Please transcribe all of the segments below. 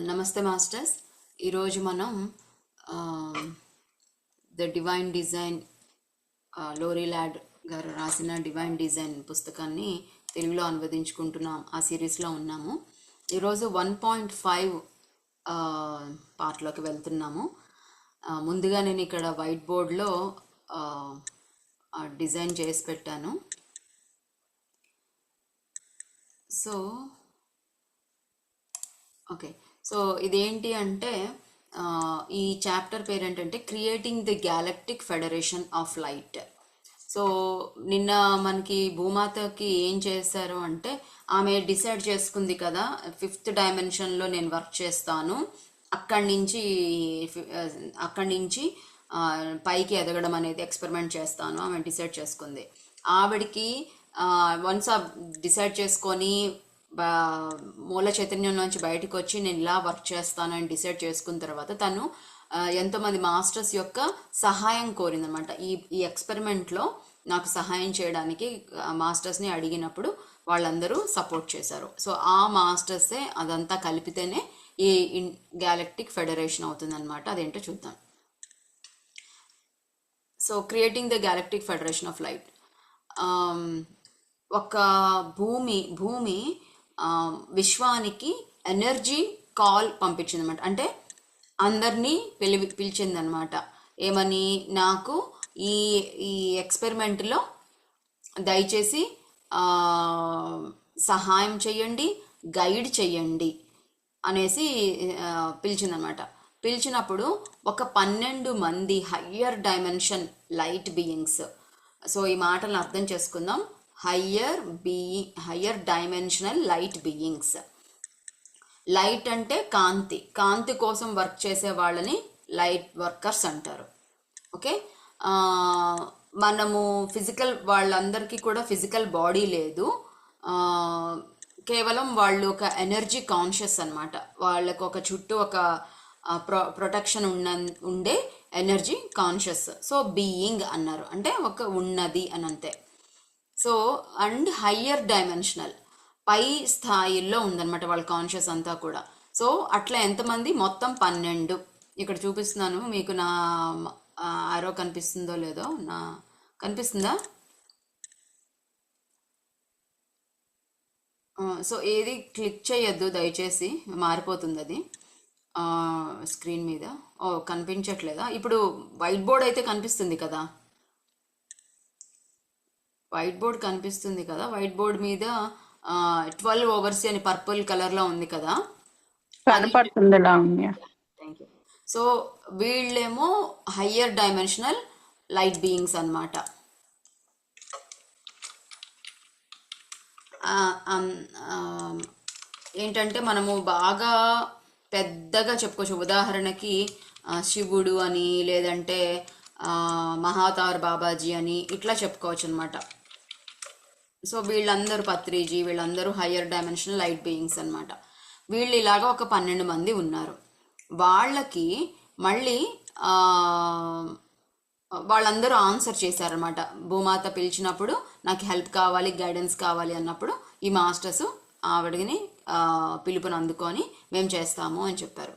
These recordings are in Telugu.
నమస్తే మాస్టర్స్. ఈరోజు మనం the divine design lory lad గారు రాసిన డివైన్ డిజైన్ పుస్తకాన్ని తెలుగులో అనువదించుకుంటున్నాం. ఆ సిరీస్లో ఉన్నాము. ఈరోజు 1.5 పార్ట్లోకి వెళ్తున్నాము. ముందుగా నేను ఇక్కడ వైట్ బోర్డ్లో డిజైన్ చేసి పెట్టాను. సో ఓకే, సో ఇదేంటి అంటే ఈ చాప్టర్ పేరు ఏంటంటే creating the galactic federation of light. So నిన్న మనకి భూమాతకి ఏం చేశారు అంటే, ఆమె డిసైడ్ చేసుకుంది కదా, 5th డైమెన్షన్లో నేను వర్క్ చేస్తాను, అక్కడి నుంచి పైకి ఎదగడం అనేది ఎక్స్పెరిమెంట్ చేస్తాను ఆమె డిసైడ్ చేసుకుంది. ఆవిడికి వన్స్ డిసైడ్ చేసుకొని మూల చైతన్యంలోంచి బయటకు వచ్చి నేను ఇలా వర్క్ చేస్తాను అని డిసైడ్ చేసుకున్న తర్వాత తను ఎంతోమంది మాస్టర్స్ యొక్క సహాయం కోరిందనమాట. ఈ ఎక్స్పెరిమెంట్లో నాకు సహాయం చేయడానికి మాస్టర్స్ని అడిగినప్పుడు వాళ్ళందరూ సపోర్ట్ చేశారు. సో ఆ మాస్టర్సే అదంతా కలిపితేనే ఈ గ్యాలక్టిక్ ఫెడరేషన్ అవుతుందన్నమాట. అదేంటో చూద్దాం. So creating the galactic federation of light. ఒక భూమి విశ్వానికి ఎనర్జీ కాల్ పంపించింది అనమాట. అంటే అందరినీ పిలిచిందనమాట. ఏమని, నాకు ఈ ఈ ఎక్స్పెరిమెంట్లో దయచేసి సహాయం చెయ్యండి, గైడ్ చెయ్యండి అనేసి పిలిచిందనమాట. పిలిచినప్పుడు ఒక 12 మంది higher dimension light beings. So ఈ మాటలను అర్థం చేసుకుందాం. Higher dimensional light beings. Light అంటే కాంతి కోసం వర్క్ చేసే వాళ్ళని లైట్ వర్కర్స్ అంటారు. ఓకే, మనము వాళ్ళందరికీ కూడా ఫిజికల్ బాడీ లేదు, కేవలం వాళ్ళు ఒక ఎనర్జీ కాన్షియస్ అనమాట. వాళ్ళకు ఒక చుట్టూ ఒక ప్రొటెక్షన్ ఉండే ఎనర్జీ కాన్షియస్. సో బీయింగ్ అన్నారు, అంటే ఒక ఉన్నది అని అంతే. సో అండ్ హయ్యర్ డైమెన్షనల్, పై స్థాయిల్లో ఉందన్నమాట వాళ్ళ కాన్షియస్ అంతా కూడా. సో అట్లా ఎంతమంది, మొత్తం 12. ఇక్కడ చూపిస్తున్నాను మీకు. నా ఆరో కనిపిస్తుందో లేదో, కనిపిస్తుందా? సో ఏది క్లిక్ చేయొద్దు దయచేసి, మారిపోతుంది అది స్క్రీన్ మీద. కనిపించట్లేదా? ఇప్పుడు వైట్ బోర్డ్ అయితే కనిపిస్తుంది కదా, వైట్ బోర్డ్ కనిపిస్తుంది కదా. వైట్ బోర్డ్ మీద 12 ఓవర్స్ అని పర్పుల్ కలర్ లో ఉంది కదా, కనపడుతుంది. Thank you. సో వీళ్ళేమో హయ్యర్ డైమెన్షనల్ లైట్ బీయింగ్స్ అన్నమాట. ఏంటంటే మనము బాగా పెద్దగా చెప్పుకోవచ్చు. ఉదాహరణకి శివుడు అని, లేదంటే మహాతార్ బాబాజీ అని ఇట్లా చెప్పుకోవచ్చు అనమాట. సో వీళ్ళందరూ పత్రిజీ, వీళ్ళందరూ హయ్యర్ డైమెన్షనల్ లైట్ బీయింగ్స్ అనమాట. వీళ్ళు ఇలాగా ఒక 12 మంది ఉన్నారు. వాళ్ళకి మళ్ళీ వాళ్ళందరూ ఆన్సర్ చేశారనమాట. భూమాత పిలిచినప్పుడు నాకు హెల్ప్ కావాలి, గైడెన్స్ కావాలి అన్నప్పుడు ఈ మాస్టర్స్ ఆవిడని పిలుపుని అందుకొని మేము చేస్తాము అని చెప్పారు.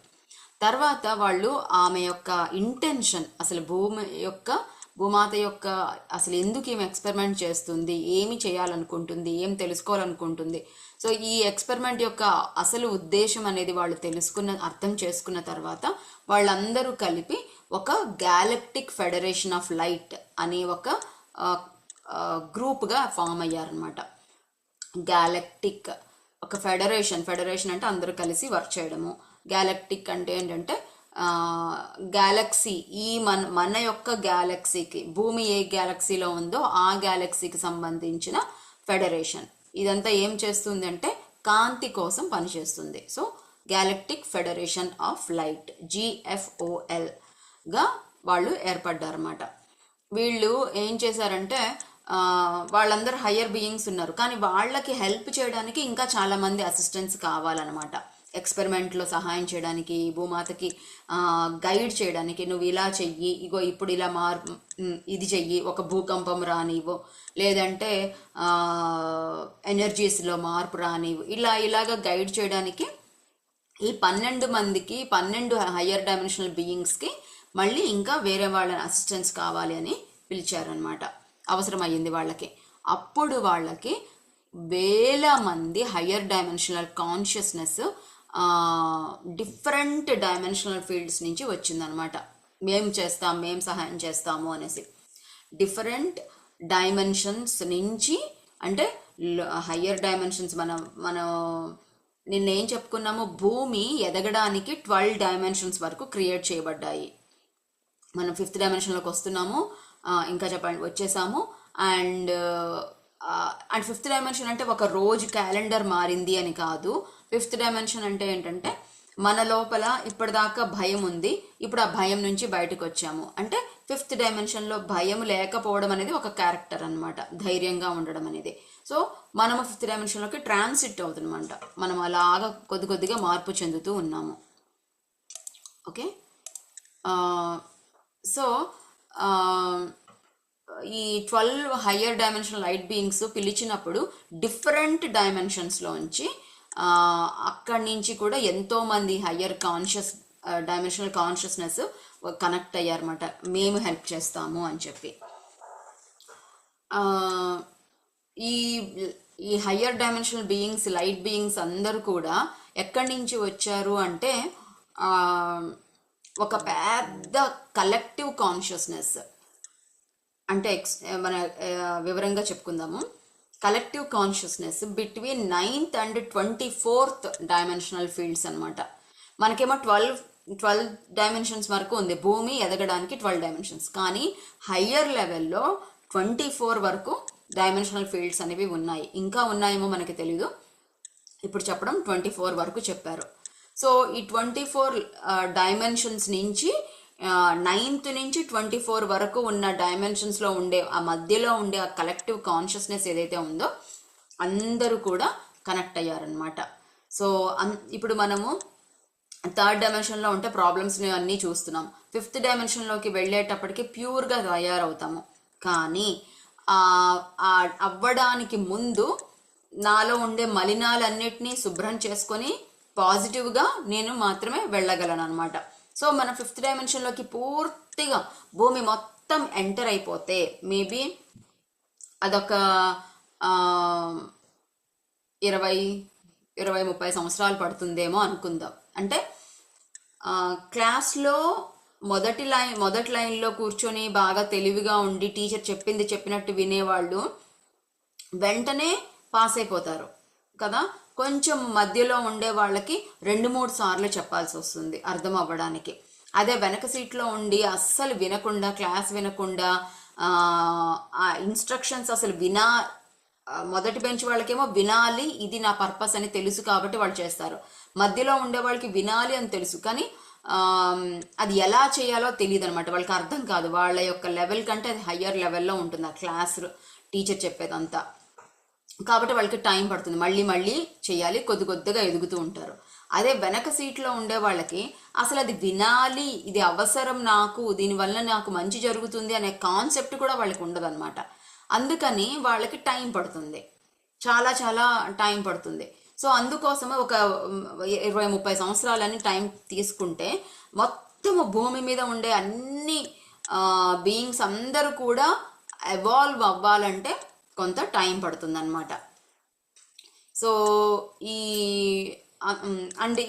తర్వాత వాళ్ళు ఆమె యొక్క ఇంటెన్షన్, అసలు భూమాత యొక్క అసలు ఎందుకు ఏమి ఎక్స్పెరిమెంట్ చేస్తుంది, ఏమి చేయాలనుకుంటుంది, ఏం తెలుసుకోవాలనుకుంటుంది, సో ఈ ఎక్స్పెరిమెంట్ యొక్క అసలు ఉద్దేశం అనేది వాళ్ళు అర్థం చేసుకున్న తర్వాత వాళ్ళందరూ కలిపి ఒక గ్యాలక్టిక్ ఫెడరేషన్ ఆఫ్ లైట్ అనే ఒక గ్రూప్గా ఫామ్ అయ్యారనమాట. గ్యాలక్టిక్ ఒక ఫెడరేషన్ అంటే అందరూ కలిసి వర్క్ చేయడము. గ్యాలక్టిక్ అంటే ఏంటంటే గ్యాలక్సీ, ఈ మన యొక్క గ్యాలక్సీకి, భూమి ఏ గ్యాలక్సీలో ఉందో ఆ గ్యాలక్సీకి సంబంధించిన ఫెడరేషన్. ఇదంతా ఏం చేస్తుంది అంటే కాంతి కోసం పనిచేస్తుంది. So galactic federation of light, GFOL గా వాళ్ళు ఏర్పడ్డారన్నమాట. వీళ్ళు ఏం చేశారంటే, వాళ్ళందరూ హయ్యర్ బీయింగ్స్ ఉన్నారు, కానీ వాళ్ళకి హెల్ప్ చేయడానికి ఇంకా చాలా మంది అసిస్టెంట్స్ కావాలన్నమాట. ఎక్స్పెరిమెంట్లో సహాయం చేయడానికి, భూమాతకి గైడ్ చేయడానికి, నువ్వు ఇలా చెయ్యి, ఇగో ఇప్పుడు ఇలా ఇది చెయ్యి, ఒక భూకంపం రానివ్వు, లేదంటే ఎనర్జీస్లో మార్పు రానివ్వు, ఇలాగ గైడ్ చేయడానికి ఈ 12 మందికి 12 హయ్యర్ డైమెన్షనల్ బీయింగ్స్కి మళ్ళీ ఇంకా వేరే వాళ్ళ అసిస్టెన్స్ కావాలి అని పిలిచారనమాట. అవసరం అయ్యింది వాళ్ళకి. అప్పుడు వాళ్ళకి వేల మంది higher dimensional consciousness different dimensional fields నుంచి వచ్చిందనమాట. మేము చేస్తాం, మేము సహాయం చేస్తాము అనేసి. డిఫరెంట్ డైమెన్షన్స్ నుంచి, అంటే హయ్యర్ డైమెన్షన్స్ మనం నిన్నేం చెప్పుకున్నాము, భూమి ఎదగడానికి 12 డైమెన్షన్స్ వరకు క్రియేట్ చేయబడ్డాయి. మనం 5th డైమెన్షన్లోకి వస్తున్నాము, ఇంకా చెప్పండి వచ్చేసాము. అండ్ 5th డైమెన్షన్ అంటే ఒక రోజు క్యాలెండర్ మారింది అని కాదు. 5th డైమెన్షన్ అంటే ఏంటంటే మన లోపల ఇప్పటిదాకా భయం ఉంది, ఇప్పుడు ఆ భయం నుంచి బయటకు వచ్చాము. అంటే 5th డైమెన్షన్లో భయం లేకపోవడం అనేది ఒక క్యారెక్టర్ అనమాట, ధైర్యంగా ఉండడం అనేది. సో మనము 5th డైమెన్షన్లోకి ట్రాన్సిట్ అవుతుందన్నమాట. మనం అలాగా కొద్ది కొద్దిగా మార్పు చెందుతూ ఉన్నాము. ఓకే, సో ఈ 12 హయ్యర్ డైమెన్షనల్ లైట్ బీయింగ్స్ పిలిచినప్పుడు డిఫరెంట్ డైమెన్షన్స్లోంచి అక్కడి నుంచి కూడా ఎంతోమంది హయ్యర్ డైమెన్షనల్ కాన్షియస్నెస్ కనెక్ట్ అయ్యారన్నమాట, మేము హెల్ప్ చేస్తాము అని చెప్పి. ఈ higher dimensional beings, light beings అందరూ కూడా ఎక్కడి నుంచి వచ్చారు అంటే ఒక పెద్ద కలెక్టివ్ కాన్షియస్నెస్. అంటే మన వివరంగా చెప్పుకుందాము. Collective consciousness between 9th and 24th dimensional fields అనమాట. మనకేమో 12 డైమెన్షన్స్ వరకు ఉంది, భూమి ఎదగడానికి 12 డైమెన్షన్స్. కానీ హయ్యర్ లెవెల్లో 24 వరకు డైమెన్షనల్ ఫీల్డ్స్ అనేవి ఉన్నాయి. ఇంకా ఉన్నాయేమో మనకి తెలీదు, ఇప్పుడు చెప్పడం 24 వరకు చెప్పారు. సో ఈ 24 డైమెన్షన్స్ నుంచి 9th నుంచి 24 వరకు ఉన్న డైమెన్షన్స్లో ఉండే ఆ మధ్యలో ఉండే ఆ కలెక్టివ్ కాన్షియస్నెస్ ఏదైతే ఉందో అందరూ కూడా కనెక్ట్ అయ్యారనమాట. సో ఇప్పుడు మనము 3rd డైమెన్షన్లో ఉంటే ప్రాబ్లమ్స్ని అన్నీ చూస్తున్నాం. 5th డైమెన్షన్లోకి వెళ్ళేటప్పటికి ప్యూర్గా తయారవుతాము. కానీ అవ్వడానికి ముందు నాలో ఉండే మలినాలన్నిటినీ శుభ్రం చేసుకొని పాజిటివ్గా నేను మాత్రమే వెళ్ళగలను అనమాట. సో మన 5th డైమెన్షన్లోకి పూర్తిగా భూమి మొత్తం ఎంటర్ అయిపోతే మేబీ అదొక 20-30 సంవత్సరాలు పడుతుందేమో అనుకుందాం. అంటే క్లాస్లో మొదటి లైన్లో కూర్చొని బాగా తెలివిగా ఉండి టీచర్ చెప్పినట్టు వినేవాళ్ళు వెంటనే పాస్ అయిపోతారు కదా. కొంచెం మధ్యలో ఉండే వాళ్ళకి 2-3 సార్లు చెప్పాల్సి వస్తుంది అర్థం అవ్వడానికి. అదే వెనక సీట్లో ఉండి అస్సలు వినకుండా, క్లాస్ వినకుండా, ఇన్స్ట్రక్షన్స్ అసలు మొదటి బెంచ్ వాళ్ళకేమో వినాలి, ఇది నా పర్పస్ అని తెలుసు కాబట్టి వాళ్ళు చేస్తారు. మధ్యలో ఉండే వాళ్ళకి వినాలి అని తెలుసు కానీ అది ఎలా చేయాలో తెలియదు అనమాట, వాళ్ళకి అర్థం కాదు. వాళ్ళ యొక్క లెవెల్ కంటే అది హయ్యర్ లెవెల్లో ఉంటుంది ఆ క్లాస్ టీచర్ చెప్పేదంతా. కాబట్టి వాళ్ళకి టైం పడుతుంది, మళ్ళీ చేయాలి, కొద్దిగా ఎదుగుతూ ఉంటారు. అదే వెనక సీట్లో ఉండే వాళ్ళకి అసలు అది వినాలి, ఇది అవసరం, నాకు దీనివల్ల నాకు మంచి జరుగుతుంది అనే కాన్సెప్ట్ కూడా వాళ్ళకి ఉండదు అనమాట. అందుకని వాళ్ళకి టైం పడుతుంది, చాలా చాలా టైం పడుతుంది. సో అందుకోసమే ఒక 20-30 సంవత్సరాలని టైం తీసుకుంటే మొత్తము భూమి మీద ఉండే అన్ని బీయింగ్స్ అందరూ కూడా ఎవాల్వ్ అవ్వాలంటే కొంత టైం పడుతుంది అనమాట. సో ఈ అండ్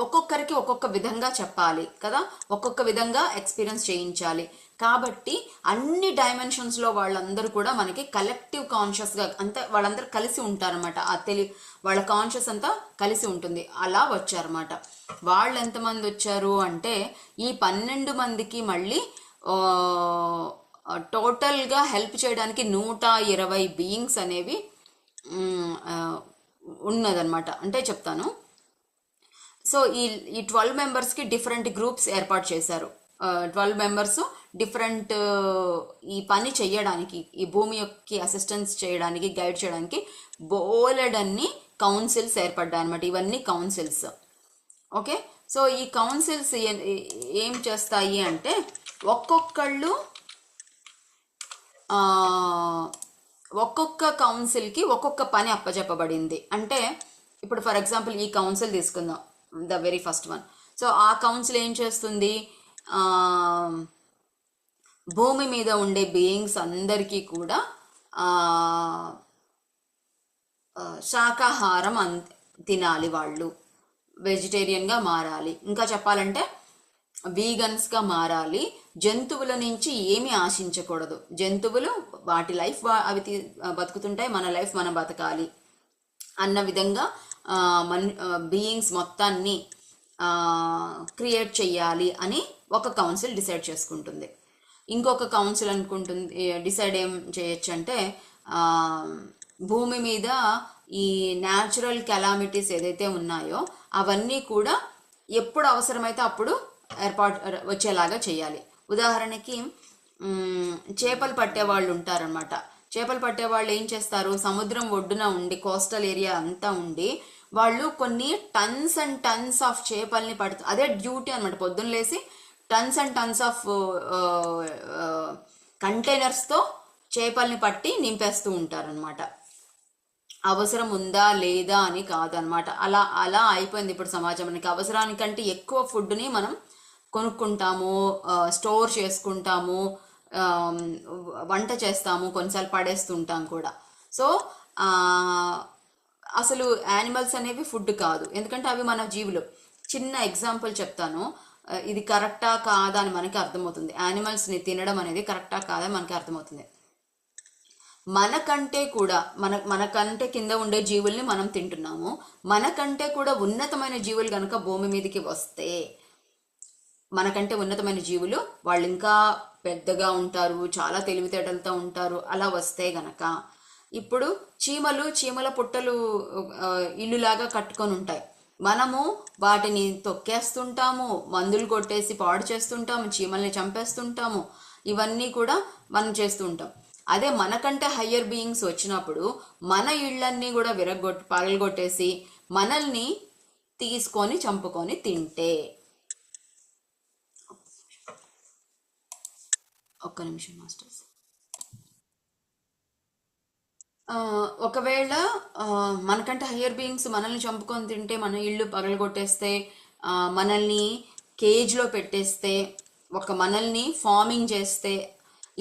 ఒక్కొక్కరికి ఒక్కొక్క విధంగా చెప్పాలి కదా, ఒక్కొక్క విధంగా ఎక్స్పీరియన్స్ చేయించాలి. కాబట్టి అన్ని డైమెన్షన్స్లో వాళ్ళందరూ కూడా మనకి కలెక్టివ్ కాన్షియస్గా అంతా వాళ్ళందరూ కలిసి ఉంటారనమాట. వాళ్ళ కాన్షియస్ అంతా కలిసి ఉంటుంది. అలా వచ్చారన్నమాట. వాళ్ళు ఎంతమంది వచ్చారు అంటే ఈ 12 మందికి మళ్ళీ టోటల్గా హెల్ప్ చేయడానికి 120 బీయింగ్స్ అనేవి ఉన్నదన్నమాట. అంటే చెప్తాను. సో ఈ 12 మెంబర్స్కి డిఫరెంట్ గ్రూప్స్ ఏర్పాటు చేశారు. 12 మెంబర్స్ డిఫరెంట్ ఈ పని చేయడానికి, ఈ భూమి యొక్క అసిస్టెన్స్ చేయడానికి, గైడ్ చేయడానికి బోలెడన్ని కౌన్సిల్స్ ఏర్పడ్డాయి అనమాట. ఇవన్నీ కౌన్సిల్స్. ఓకే, సో ఈ కౌన్సిల్స్ ఏం చేస్తాయి అంటే ఒక్కొక్క కౌన్సిల్కి ఒక్కొక్క పని అప్పచెప్పబడింది. అంటే ఇప్పుడు ఫర్ ఎగ్జాంపుల్ ఈ కౌన్సిల్ తీసుకుందాం. The very first one. So ఆ కౌన్సిల్ ఏం చేస్తుంది, ఆ, భూమి మీద ఉండే బీయింగ్స్ అందరికీ కూడా ఆ, శాకాహారం తినాలి, వాళ్ళు వెజిటేరియన్గా మారాలి, ఇంకా చెప్పాలంటే వీగన్స్గా మారాలి, జంతువుల నుంచి ఏమీ ఆశించకూడదు, జంతువులు వాటి లైఫ్ అవి బతుకుతుంటాయి, మన లైఫ్ మనం బతకాలి అన్న విధంగా బీయింగ్స్ మొత్తాన్ని క్రియేట్ చెయ్యాలి అని ఒక కౌన్సిల్ డిసైడ్ చేసుకుంటుంది. ఇంకొక కౌన్సిల్ అనుకుంటుంది, డిసైడ్ ఏం చేయొచ్చు అంటే, భూమి మీద ఈ న్యాచురల్ కెలామిటీస్ ఏదైతే ఉన్నాయో అవన్నీ కూడా ఎప్పుడు అవసరమైతే అప్పుడు ఏర్పాటు వచ్చేలాగా చేయాలి. ఉదాహరణకి చేపలు పట్టే వాళ్ళు ఉంటారనమాట. చేపలు పట్టే వాళ్ళు ఏం చేస్తారు, సముద్రం ఒడ్డున ఉండి, కోస్టల్ ఏరియా అంతా ఉండి, వాళ్ళు కొన్ని టన్స్ అండ్ టన్స్ ఆఫ్ చేపల్ని పడుతూ, అదే డ్యూటీ అనమాట, పొద్దున్న లేసి టన్స్ అండ్ టన్స్ ఆఫ్ కంటైనర్స్తో చేపల్ని పట్టి నింపేస్తూ ఉంటారనమాట. అవసరం ఉందా లేదా అని కాదనమాట, అలా అలా అయిపోయింది ఇప్పుడు సమాజం. మనకి అవసరానికంటే ఎక్కువ ఫుడ్ని మనం కొనుక్కుంటాము, స్టోర్ చేసుకుంటాము, వంట చేస్తాము, కొన్నిసార్లు పడేస్తుంటాం కూడా. సో అసలు యానిమల్స్ అనేవి ఫుడ్ కాదు, ఎందుకంటే అవి మన జీవులు. చిన్న ఎగ్జాంపుల్ చెప్తాను, ఇది కరెక్టా కాదా అని మనకి అర్థమవుతుంది. యానిమల్స్ని తినడం అనేది కరెక్టా కాదా మనకి అర్థమవుతుంది. మనకంటే కూడా మనకంటే కింద ఉండే జీవుల్ని మనం తింటున్నాము, మనకంటే కూడా ఉన్నతమైన జీవులు కనుక భూమి మీదకి వస్తే, మనకంటే ఉన్నతమైన జీవులు వాళ్ళు ఇంకా పెద్దగా ఉంటారు, చాలా తెలివితేటలతో ఉంటారు. అలా వస్తే గనక ఇప్పుడు చీమల పుట్టలు ఇల్లులాగా కట్టుకొని ఉంటాయి, మనము వాటిని తొక్కేస్తుంటాము, మందులు కొట్టేసి పాడు చేస్తుంటాము, చీమల్ని చంపేస్తుంటాము, ఇవన్నీ కూడా మనం చేస్తూ ఉంటాం. అదే మనకంటే హయ్యర్ బీయింగ్స్ వచ్చినప్పుడు మన ఇళ్ళన్నీ కూడా పగలగొట్టేసి మనల్ని తీసుకొని చంపుకొని తింటే, ఒక్క నిమిషం మాస్టర్స్, ఒకవేళ మనకంటే హయ్యర్ బీయింగ్స్ మనల్ని చంపుకొని తింటే, మన ఇళ్ళు పగలగొట్టేస్తే, మనల్ని కేజ్లో పెట్టేస్తే, మనల్ని ఫార్మింగ్ చేస్తే,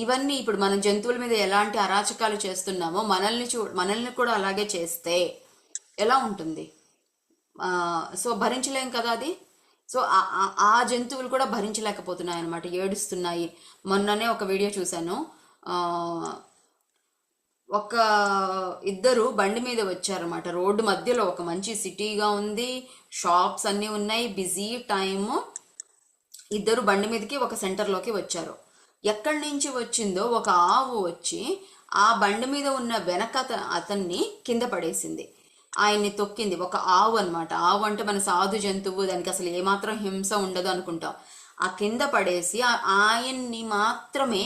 ఇవన్నీ ఇప్పుడు మనం జంతువుల మీద ఎలాంటి అరాచకాలు చేస్తున్నామో మనల్ని కూడా అలాగే చేస్తే ఎలా ఉంటుంది? సో భరించలేం కదా అది. సో ఆ జంతువులు కూడా భరించలేకపోతున్నాయి అనమాట, ఏడుస్తున్నాయి. మొన్ననే ఒక వీడియో చూశాను, ఇద్దరు బండి మీద వచ్చారనమాట, రోడ్డు మధ్యలో, ఒక మంచి సిటీగా ఉంది, షాప్స్ అన్నీ ఉన్నాయి, బిజీ టైము. ఇద్దరు బండి మీదకి ఒక సెంటర్లోకి వచ్చారు. ఎక్కడి నుంచి వచ్చిందో ఒక ఆవు వచ్చి ఆ బండి మీద ఉన్న వెనక అతన్ని కింద పడేసింది, ఆయన్ని తొక్కింది. ఒక ఆవు అనమాట, ఆవు అంటే మన సాధు జంతువు, దానికి అసలు ఏమాత్రం హింస ఉండదు అనుకుంటాం. ఆ కింద పడేసి ఆయన్ని మాత్రమే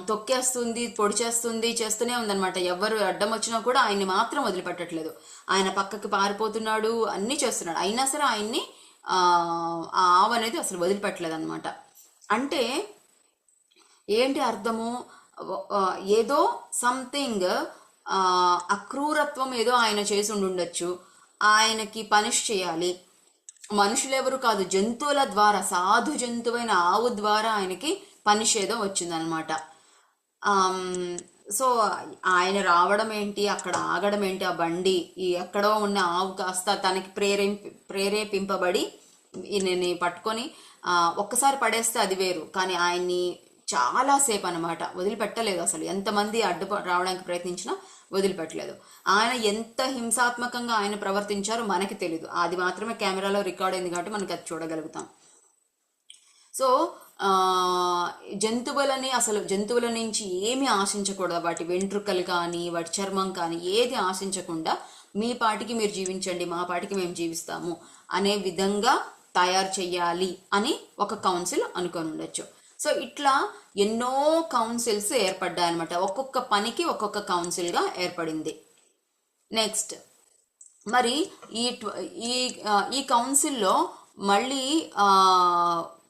తొక్కేస్తుంది, పొడి చేస్తుంది, చేస్తూనే ఉందనమాట. ఎవరు అడ్డం వచ్చినా కూడా ఆయన్ని మాత్రం వదిలిపెట్టట్లేదు. ఆయన పక్కకి పారిపోతున్నాడు, అన్నీ చేస్తున్నాడు, అయినా సరే ఆయన్ని ఆ ఆవు అనేది అసలు వదిలిపెట్టలేదు అనమాట. అంటే ఏంటి అర్థము, ఏదో సంథింగ్ అక్రూరత్వం ఏదో ఆయన చేసి ఉండొచ్చు, ఆయనకి పనిష్ చేయాలి. మనుషులు ఎవరు కాదు, జంతువుల ద్వారా, సాధు జంతువైన ఆవు ద్వారా ఆయనకి పనిష్ ఏదో వచ్చిందనమాట. సో ఆయన రావడం ఏంటి, అక్కడ ఆగడం ఏంటి, ఆ బండి ఎక్కడో ఉన్న ఆవు కాస్త తనకి ప్రేరేపింపబడి ఈయనని పట్టుకొని ఒక్కసారి పడేస్తే అది వేరు, కానీ ఆయన్ని చాలాసేపు అనమాట వదిలిపెట్టలేదు. అసలు ఎంతమంది అడ్డు రావడానికి ప్రయత్నించినా వదిలిపెట్టలేదు. ఆయన ఎంత హింసాత్మకంగా ఆయన ప్రవర్తించారో మనకి తెలీదు, అది మాత్రమే కెమెరాలో రికార్డ్ అయింది కాబట్టి మనకి అది చూడగలుగుతాం. సో జంతువుల నుంచి ఏమీ ఆశించకూడదు, వాటి వెంట్రుకలు కానీ వాటి చర్మం కానీ ఏది ఆశించకుండా మీ పాటికి మీరు జీవించండి, మా పాటికి మేము జీవిస్తాము అనే విధంగా తయారు చెయ్యాలి అని ఒక కౌన్సిల్ అనుకొని ఉండొచ్చు. సో ఇట్లా ఎన్నో కౌన్సిల్స్ ఏర్పడ్డాయి అనమాట, ఒక్కొక్క పనికి ఒక్కొక్క కౌన్సిల్గా ఏర్పడింది. నెక్స్ట్ మరి ఈ కౌన్సిల్లో మళ్ళీ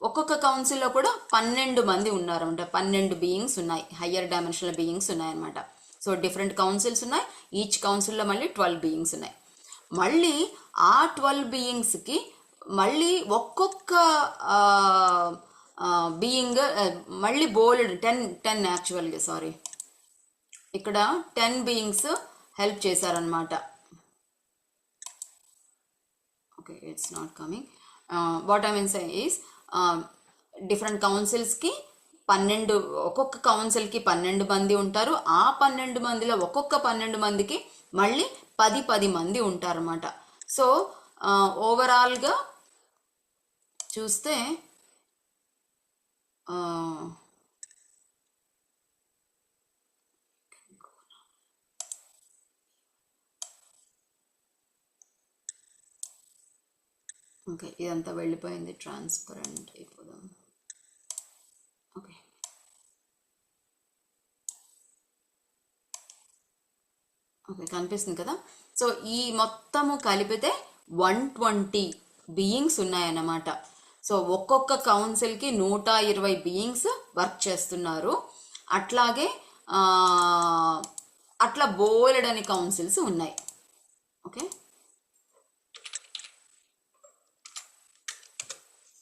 ఒక్కొక్క కౌన్సిల్లో కూడా 12 మంది ఉన్నారన్నమాట, 12 బీయింగ్స్ ఉన్నాయి, హయ్యర్ డైమెన్షనల్ బీయింగ్స్ ఉన్నాయన్నమాట. సో డిఫరెంట్ కౌన్సిల్స్ ఉన్నాయి, ఈచ్ కౌన్సిల్లో మళ్ళీ 12 బీయింగ్స్ ఉన్నాయి. మళ్ళీ ఆ 12 బీయింగ్స్కి మళ్ళీ ఒక్కొక్క బీయింగ్ మళ్ళీ బోల్డ్ 10 యాక్చువల్గా సారీ ఇక్కడ 10 బీయింగ్స్ హెల్ప్ చేశారనమాట. Okay, it's not coming. What I mean say is different కౌన్సిల్స్కి 12, ఒక్కొక్క కౌన్సిల్కి 12 మంది ఉంటారు. ఆ 12 మందిలో ఒక్కొక్క 12 మందికి మళ్ళీ 10 మంది ఉంటారన్నమాట. సో ఓవరాల్గా చూస్తే ఓకే, ఇదంతా వెళ్ళిపోయింది, ట్రాన్స్పరెంట్ అయిపోదాం. ఓకే, ఓకే కనిపిస్తుంది కదా. సో ఈ మొత్తము కలిపితే 120 బీయింగ్స్ ఉన్నాయన్నమాట. సో ఒక్కొక్క కౌన్సిల్కి 120 బీయింగ్స్ వర్క్ చేస్తున్నారు. అట్లాగే అట్లా బోలెడని కౌన్సిల్స్ ఉన్నాయి. ఓకే,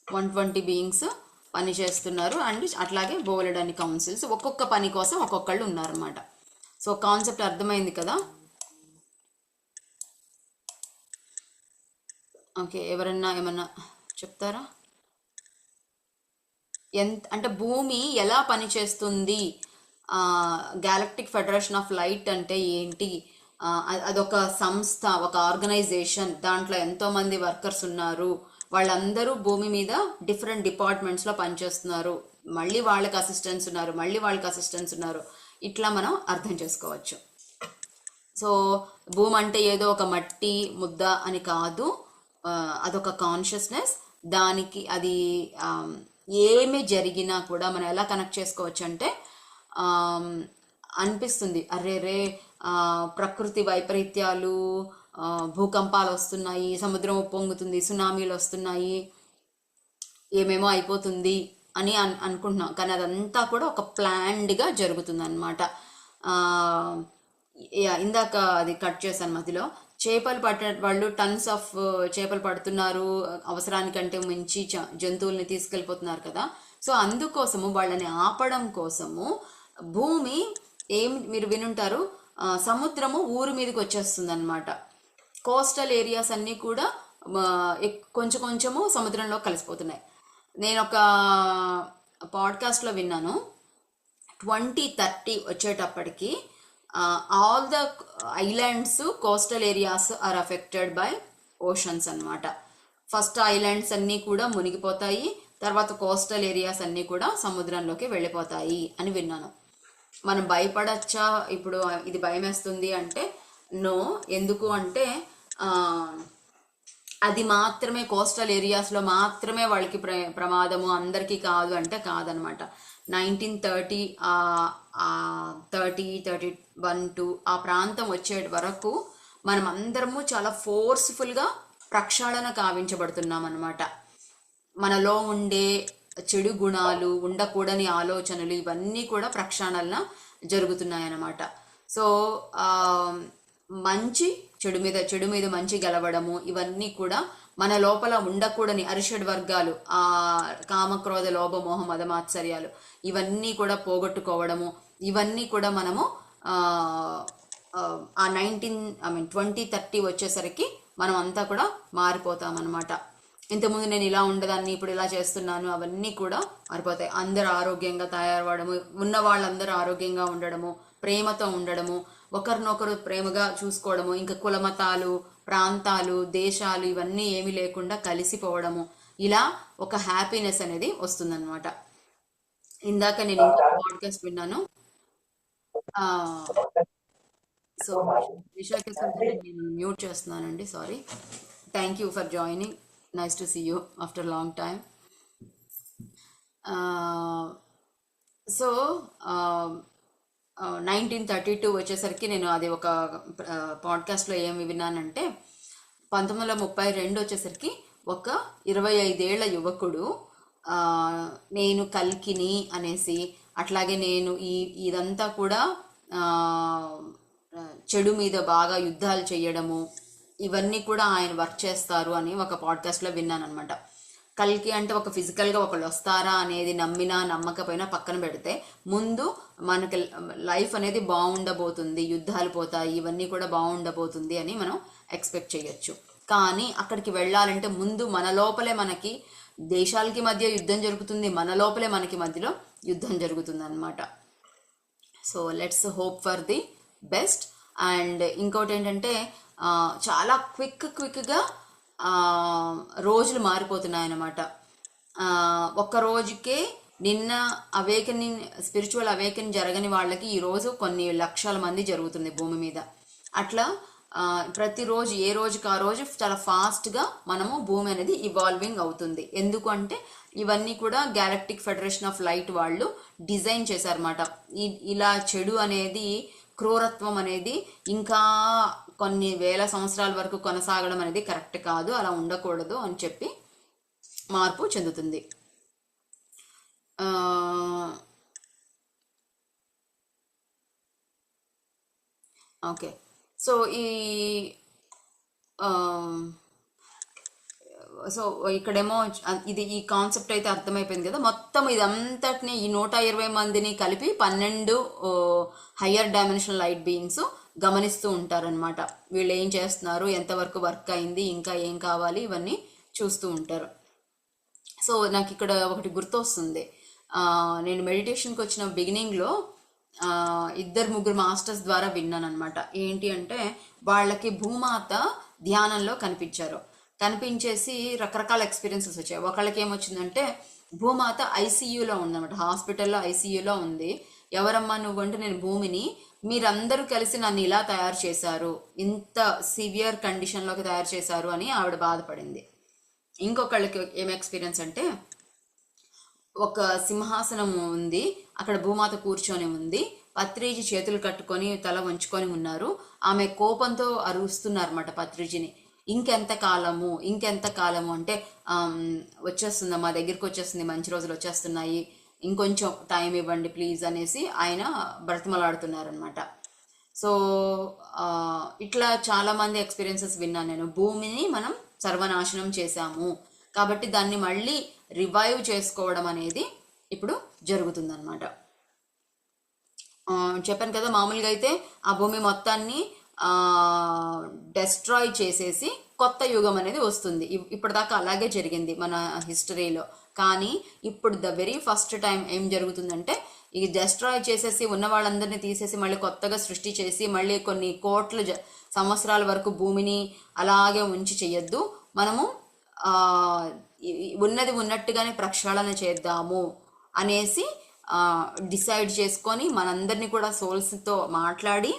120 బీయింగ్స్ పని చేస్తున్నారు. అండ్ అట్లాగే బోలెడని కౌన్సిల్స్ ఒక్కొక్క పని కోసం ఒక్కొక్కళ్ళు ఉన్నారన్నమాట. సో కాన్సెప్ట్ అర్థమైంది కదా. ఓకే, ఎవరన్నా ఏమన్నా చెప్తారా? అంటే భూమి ఎలా పనిచేస్తుంది, గ్యాలక్టిక్ ఫెడరేషన్ ఆఫ్ లైట్ అంటే ఏంటి, అదొక సంస్థ, ఒక ఆర్గనైజేషన్, దాంట్లో ఎంతోమంది వర్కర్స్ ఉన్నారు, వాళ్ళందరూ భూమి మీద డిఫరెంట్ డిపార్ట్మెంట్స్లో పనిచేస్తున్నారు, మళ్ళీ వాళ్ళకి అసిస్టెంట్స్ ఉన్నారు, మళ్ళీ వాళ్ళకి అసిస్టెంట్స్ ఉన్నారు, ఇట్లా మనం అర్థం చేసుకోవచ్చు. సో భూమి అంటే ఏదో ఒక మట్టి ముద్ద అని కాదు, అదొక కాన్షియస్నెస్. దానికి అది ఏమి జరిగినా కూడా మనం ఎలా కనెక్ట్ చేసుకోవచ్చు అంటే అనిపిస్తుంది, అరే రే ప్రకృతి వైపరీత్యాలు, భూకంపాలు వస్తున్నాయి, సముద్రం ఉప్పొంగుతుంది, సునామీలు వస్తున్నాయి, ఏమేమో అయిపోతుంది అని అనుకుంటున్నాం. కానీ అదంతా కూడా ఒక ప్లాన్డ్గా జరుగుతుంది అనమాట. ఇందాక అది కట్ చేశాను మధ్యలో. చేపలు పట్టే వాళ్ళు టన్స్ ఆఫ్ చేపలు పడుతున్నారు, అవసరానికంటే మించి జంతువుల్ని తీసుకెళ్ళిపోతున్నారు కదా. సో అందుకోసము వాళ్ళని ఆపడం కోసము భూమి మీరు వినుంటారు, సముద్రము ఊరి మీదకి వచ్చేస్తుంది అనమాట. కోస్టల్ ఏరియాస్ అన్నీ కూడా కొంచెం కొంచెము సముద్రంలో కలిసిపోతున్నాయి. నేను ఒక పాడ్కాస్ట్లో విన్నాను, 2030 వచ్చేటప్పటికి all the islands, coastal areas are affected by oceans అనమాట. ఫస్ట్ ఐలాండ్స్ అన్నీ కూడా మునిగిపోతాయి, తర్వాత కోస్టల్ ఏరియాస్ అన్నీ కూడా సముద్రంలోకి వెళ్ళిపోతాయి అని విన్నాను. మనం భయపడచ్చా ఇప్పుడు, ఇది భయం వేస్తుంది అంటే నో. ఎందుకు అంటే అది మాత్రమే కోస్టల్ ఏరియాస్లో మాత్రమే వాళ్ళకి ప్రమాదము, అందరికీ కాదు అంటే కాదనమాట. 1930 31 ఆ ప్రాంతం వచ్చే వరకు మనం అందరము చాలా ఫోర్స్ఫుల్గా ప్రక్షాళన కావించబడుతున్నాం అనమాట. మనలో ఉండే చెడు గుణాలు, ఉండకూడని ఆలోచనలు, ఇవన్నీ కూడా ప్రక్షాళన జరుగుతున్నాయి అన్నమాట. సో మంచి చెడు మీద మంచి గెలవడము, ఇవన్నీ కూడా మన లోపల ఉండకూడని అరిషడ్ వర్గాలు, ఆ కామక్రోధ లోభ మోహ మదమాత్సర్యాలు, ఇవన్నీ కూడా పోగొట్టుకోవడము, ఇవన్నీ కూడా మనము ఆ 2030 వచ్చేసరికి మనం అంతా కూడా మారిపోతాం అనమాట. ఇంతకుముందు నేను ఇలా ఉండదాన్ని, ఇప్పుడు ఇలా చేస్తున్నాను, అవన్నీ కూడా మారిపోతాయి. అందరూ ఆరోగ్యంగా తయారవడము, ఉన్న వాళ్ళందరూ ఆరోగ్యంగా ఉండడము, ప్రేమతో ఉండడము, ఒకరినొకరు ప్రేమగా చూసుకోవడము, ఇంకా కులమతాలు, ప్రాంతాలు, దేశాలు ఇవన్నీ ఏమీ లేకుండా కలిసిపోవడము, ఇలా ఒక హ్యాపీనెస్ అనేది వస్తుందన్నమాట. ఇందాక నేను ఇంకొక పాడ్కాస్ట్ విన్నాను. సో విశాఖ నేను మ్యూట్ చేస్తున్నానండి, sorry. Thank you for joining, nice to see you after long time. So 1932 వచ్చేసరికి నేను అది ఒక పాడ్కాస్ట్లో ఏమి విన్నానంటే, 1932 వచ్చేసరికి ఒక 25 ఏళ్ల యువకుడు నేను కల్కిని అనేసి, అట్లాగే నేను ఇదంతా కూడా చెడు మీద బాగా యుద్ధాలు చేయడము, ఇవన్నీ కూడా ఆయన వర్క్ చేస్తారు అని ఒక పాడ్కాస్ట్లో విన్నాను అనమాట. కల్కి అంటే ఒక ఫిజికల్గా ఒకళ్ళు వస్తారా అనేది నమ్మినా నమ్మకపోయినా పక్కన పెడితే, ముందు మనకి లైఫ్ అనేది బాగుండబోతుంది, యుద్ధాలు పోతాయి, ఇవన్నీ కూడా బాగుండబోతుంది అని మనం ఎక్స్పెక్ట్ చేయొచ్చు. కానీ అక్కడికి వెళ్ళాలంటే ముందు మన లోపలే మనకి దేశాలకి మధ్య యుద్ధం జరుగుతుంది, మన లోపలే మనకి మధ్యలో యుద్ధం జరుగుతుంది అనమాట. So let's hope for the best. And ఇంకోటి ఏంటంటే చాలా క్విక్గా రోజులు మారిపోతున్నాయి అన్నమాట. ఒక్క రోజుకే నిన్న అవేకనింగ్, స్పిరిచువల్ అవేకనింగ్ జరగని వాళ్ళకి ఈరోజు కొన్ని లక్షల మంది జరుగుతుంది భూమి మీద. అట్లా ప్రతిరోజు ఏ రోజుకి ఆ రోజు చాలా ఫాస్ట్గా మనము భూమి అనేది ఇవాల్వింగ్ అవుతుంది. ఎందుకు అంటే ఇవన్నీ కూడా గ్యాలక్టిక్ ఫెడరేషన్ ఆఫ్ లైట్ వాళ్ళు డిజైన్ చేశారన్నమాట. ఇలా చెడు అనేది, క్రూరత్వం అనేది ఇంకా కొన్ని వేల సంవత్సరాల వరకు కొనసాగడం అనేది కరెక్ట్ కాదు, అలా ఉండకూడదు అని చెప్పి మార్పు చెందుతుంది. ఓకే, సో సో ఇక్కడేమో ఈ కాన్సెప్ట్ అయితే అర్థమైపోయింది కదా. మొత్తం ఇదంతటిని, ఈ 120 మందిని కలిపి 12 హయ్యర్ డైమెన్షనల్ లైట్ బీయింగ్స్ గమనిస్తూ ఉంటారనమాట. వీళ్ళు ఏం చేస్తున్నారు, ఎంతవరకు వర్క్ అయింది, ఇంకా ఏం కావాలి, ఇవన్నీ చూస్తూ ఉంటారు. సో నాకు ఇక్కడ ఒకటి గుర్తొస్తుంది. నేను మెడిటేషన్కి వచ్చిన బిగినింగ్లో 2-3 మాస్టర్స్ ద్వారా విన్నాను అనమాట. ఏంటి అంటే వాళ్ళకి భూమాత ధ్యానంలో కనిపించేసి రకరకాల ఎక్స్పీరియన్సెస్ వచ్చాయి. ఒకళ్ళకి ఏమొచ్చిందంటే భూమాత ఐసీయూలో ఉందన్నమాట, హాస్పిటల్లో ఐసీయూలో ఉంది. ఎవరమ్మా నువ్వు అంటే, నేను భూమిని, మీరందరూ కలిసి నన్ను ఇలా తయారు చేశారు, ఇంత సివియర్ కండిషన్లోకి తయారు చేశారు అని ఆవిడ బాధపడింది. ఇంకొకళ్ళకి ఏం ఎక్స్పీరియన్స్ అంటే, ఒక సింహాసనం ఉంది, అక్కడ భూమాత కూర్చొని ఉంది, పత్రిజీ చేతులు కట్టుకొని తల వంచుకొని ఉన్నారు. ఆమె కోపంతో అరుస్తున్నారన్నమాట పత్రిజీని. ఇంకెంత కాలము అంటే వచ్చేస్తుందా, మా దగ్గరికి వచ్చేస్తుంది, మంచి రోజులు వచ్చేస్తున్నాయి, ఇంకొంచెం టైం ఇవ్వండి ప్లీజ్ అనేసి ఆయన బ్రతిమలాడుతున్నారనమాట. సో ఇట్లా చాలామంది ఎక్స్పీరియన్సెస్ విన్నాను నేను. భూమిని మనం సర్వనాశనం చేశాము కాబట్టి దాన్ని మళ్ళీ రివైవ్ చేసుకోవడం అనేది ఇప్పుడు జరుగుతుందన్నమాట. చెప్పాను కదా, మామూలుగా అయితే ఆ భూమి మొత్తాన్ని డెస్ట్రాయ్ చేసేసి కొత్త యుగం అనేది వస్తుంది. ఇప్పటిదాకా అలాగే జరిగింది మన హిస్టరీలో. కానీ ఇప్పుడు ద వెరీ ఫస్ట్ టైం ఏం జరుగుతుందంటే, ఇది డెస్ట్రాయ్ చేసేసి ఉన్న వాళ్ళందరినీ తీసేసి మళ్ళీ కొత్తగా సృష్టి చేసి మళ్ళీ కొన్ని కోట్ల సంవత్సరాల వరకు భూమిని అలాగే ఉంచి చెయ్యొద్దు, మనము ఉన్నది ఉన్నట్టుగానే ప్రక్షాళన చేద్దాము అనేసి డిసైడ్ చేసుకొని మనందరినీ కూడా సోల్స్తో మాట్లాడి,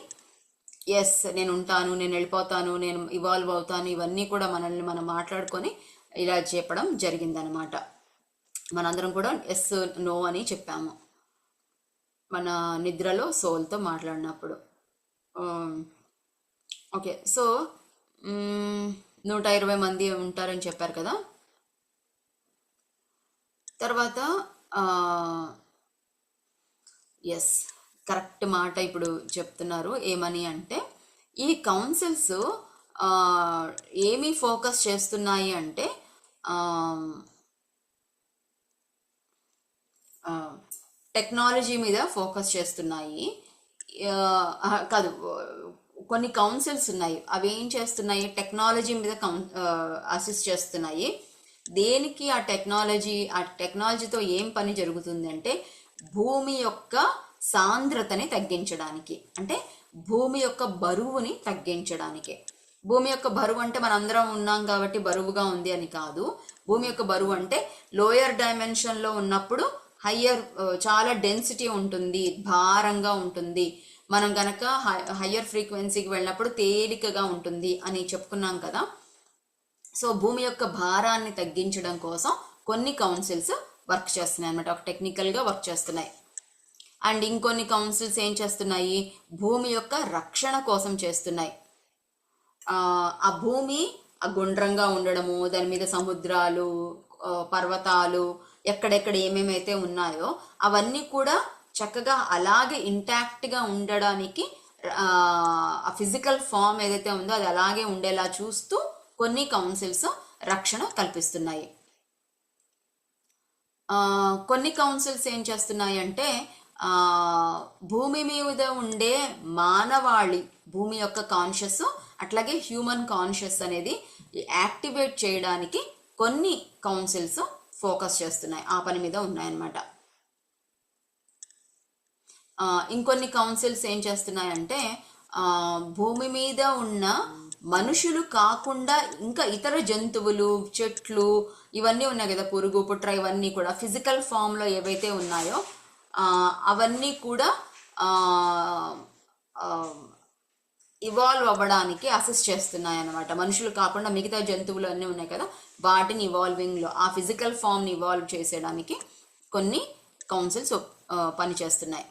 ఎస్ నేను ఉంటాను, నేను వెళ్ళిపోతాను, నేను ఇవాల్వ్ అవుతాను, ఇవన్నీ కూడా మనల్ని మనం మాట్లాడుకొని ఇలా చెప్పడం జరిగిందనమాట. మనందరం కూడా ఎస్ నో అని చెప్పాము మన నిద్రలో సోల్తో మాట్లాడినప్పుడు. ఓకే, సో 120 మంది ఉంటారని చెప్పారు కదా. తర్వాత ఎస్, కరెక్ట్ మాట ఇప్పుడు చెప్తున్నారు. ఏమని అంటే, ఈ కౌన్సిల్స్ ఏమి ఫోకస్ చేస్తున్నాయి అంటే, టెక్నాలజీ మీద ఫోకస్ చేస్తున్నాయి. కాదు, కొన్ని కౌన్సిల్స్ ఉన్నాయి, అవి ఏం చేస్తున్నాయి, టెక్నాలజీ మీద అసిస్ట్ చేస్తున్నాయి. దేనికి ఆ టెక్నాలజీతో ఏం పని జరుగుతుంది అంటే, భూమి యొక్క సాంద్రతని తగ్గించడానికి, అంటే భూమి యొక్క బరువుని తగ్గించడానికి. భూమి యొక్క బరువు అంటే మనందరం ఉన్నాం కాబట్టి బరువుగా ఉంది అని కాదు. భూమి యొక్క బరువు అంటే లోయర్ డైమెన్షన్లో ఉన్నప్పుడు హయ్యర్, చాలా డెన్సిటీ ఉంటుంది, భారంగా ఉంటుంది. మనం గనక హయ్యర్ ఫ్రీక్వెన్సీకి వెళ్ళినప్పుడు తేలికగా ఉంటుంది అని చెప్పుకున్నాం కదా. సో భూమి యొక్క భారాన్ని తగ్గించడం కోసం కొన్ని కౌన్సిల్స్ వర్క్ చేస్తున్నాయి అన్నమాట, ఒక టెక్నికల్గా వర్క్ చేస్తున్నాయి. అండ్ ఇంకొన్ని కౌన్సిల్స్ ఏం చేస్తున్నాయి, భూమి యొక్క రక్షణ కోసం చేస్తున్నాయి. ఆ భూమి గుండ్రంగా ఉండడము, దాని మీద సముద్రాలు, పర్వతాలు, ఎక్కడెక్కడ ఏమేమైతే ఉన్నాయో అవన్నీ కూడా చక్కగా అలాగే ఇంటాక్ట్గా ఉండడానికి ఆ ఫిజికల్ ఫామ్ ఏదైతే ఉందో అది అలాగే ఉండేలా చూస్తూ కొన్ని కౌన్సిల్స్ రక్షణ కల్పిస్తున్నాయి. కొన్ని కౌన్సిల్స్ ఏం చేస్తున్నాయి అంటే భూమి మీద ఉండే మానవాళి, భూమి యొక్క కాన్షియస్ అట్లాగే హ్యూమన్ కాన్షియస్ అనేది యాక్టివేట్ చేయడానికి కొన్ని కౌన్సిల్స్ ఫోకస్ చేస్తున్నాయి, ఆ పని మీద ఉన్నాయన్నమాట. ఇంకొన్ని కౌన్సిల్స్ ఏం చేస్తున్నాయంటే భూమి మీద ఉన్న మనుషులు కాకుండా ఇంకా ఇతర జంతువులు, చెట్లు ఇవన్నీ ఉన్నాయి కదా, పురుగు పుట్ర ఇవన్నీ కూడా ఫిజికల్ ఫామ్లో ఏవైతే ఉన్నాయో అవన్నీ కూడా ఇవాల్వ్ అవ్వడానికి అసిస్ట్ చేస్తున్నాయి అన్నమాట. మనుషులు కాకుండా మిగతా జంతువులు అన్నీ ఉన్నాయి కదా, వాటిని ఇవాల్వింగ్లో ఆ ఫిజికల్ ఫామ్ని ఇవాల్వ్ చేసేయడానికి కొన్ని కౌన్సిల్స్ పనిచేస్తున్నాయి.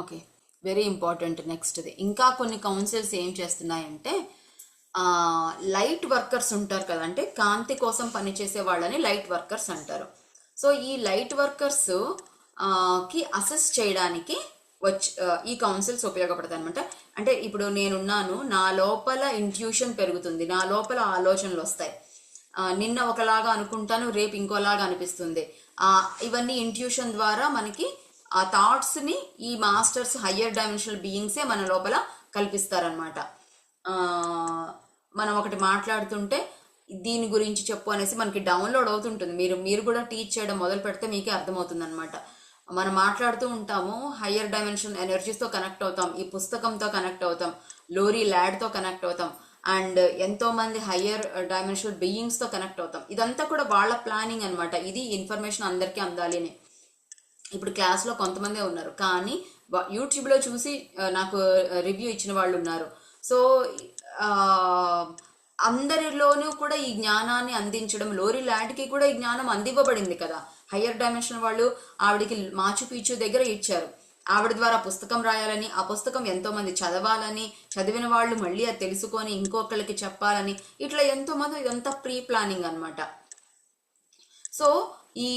ఓకే, వెరీ ఇంపార్టెంట్ నెక్స్ట్ది. ఇంకా కొన్ని కౌన్సిల్స్ ఏం చేస్తున్నాయంటే లైట్ వర్కర్స్ ఉంటారు కదా, అంటే కాంతి కోసం పనిచేసే వాళ్ళని లైట్ వర్కర్స్ అంటారు. సో ఈ లైట్ వర్కర్స్ కి అసిస్ట్ చేయడానికి ఈ కౌన్సిల్స్ ఉపయోగపడతాయి అనమాట. అంటే ఇప్పుడు నేనున్నాను, నా లోపల ఇంట్యూషన్ పెరుగుతుంది, నా లోపల ఆలోచనలు వస్తాయి. నిన్న ఒకలాగా అనుకుంటాను, రేపు ఇంకోలాగా అనిపిస్తుంది. ఇవన్నీ ఇంట్యూషన్ ద్వారా మనకి ఆ థాట్స్ని ఈ మాస్టర్స్, హయ్యర్ డైమెన్షనల్ బీయింగ్సే మన లోపల కల్పిస్తారనమాట. మనం ఒకటి మాట్లాడుతుంటే దీని గురించి చెప్పు అనేసి మనకి డౌన్లోడ్ అవుతుంటుంది. మీరు కూడా టీచ్ చేయడం మొదలు పెడితే మీకే అర్థమవుతుంది అనమాట. మనం మాట్లాడుతూ ఉంటాము, హయ్యర్ డైమెన్షన్ ఎనర్జీస్తో కనెక్ట్ అవుతాం, ఈ పుస్తకంతో కనెక్ట్ అవుతాం, లోరీ ల్యాడ్తో కనెక్ట్ అవుతాం, అండ్ ఎంతో మంది హయ్యర్ డైమెన్షనల్ బీయింగ్స్తో కనెక్ట్ అవుతాం. ఇదంతా కూడా వాళ్ళ ప్లానింగ్ అనమాట. ఇది ఇన్ఫర్మేషన్ అందరికీ అందాలి అని. ఇప్పుడు క్లాస్లో కొంతమందే ఉన్నారు, కానీ యూట్యూబ్లో చూసి నాకు రివ్యూ ఇచ్చిన వాళ్ళు ఉన్నారు. సో అందరిలోనూ కూడా ఈ జ్ఞానాన్ని అందించడం, లోరీ ల్యాడ్కి కూడా ఈ జ్ఞానం అందివ్వబడింది కదా. హయ్యర్ డైమెన్షన్ వాళ్ళు ఆవిడికి మాచు పీచు దగ్గర ఇచ్చారు, ఆవిడ ద్వారా పుస్తకం రాయాలని, ఆ పుస్తకం ఎంతో మంది చదవాలని, చదివిన వాళ్ళు మళ్ళీ అది తెలుసుకొని ఇంకొకరికి చెప్పాలని, ఇట్లా ఎంతో మంది, ఇదంతా ప్రీ ప్లానింగ్ అనమాట. సో ఈ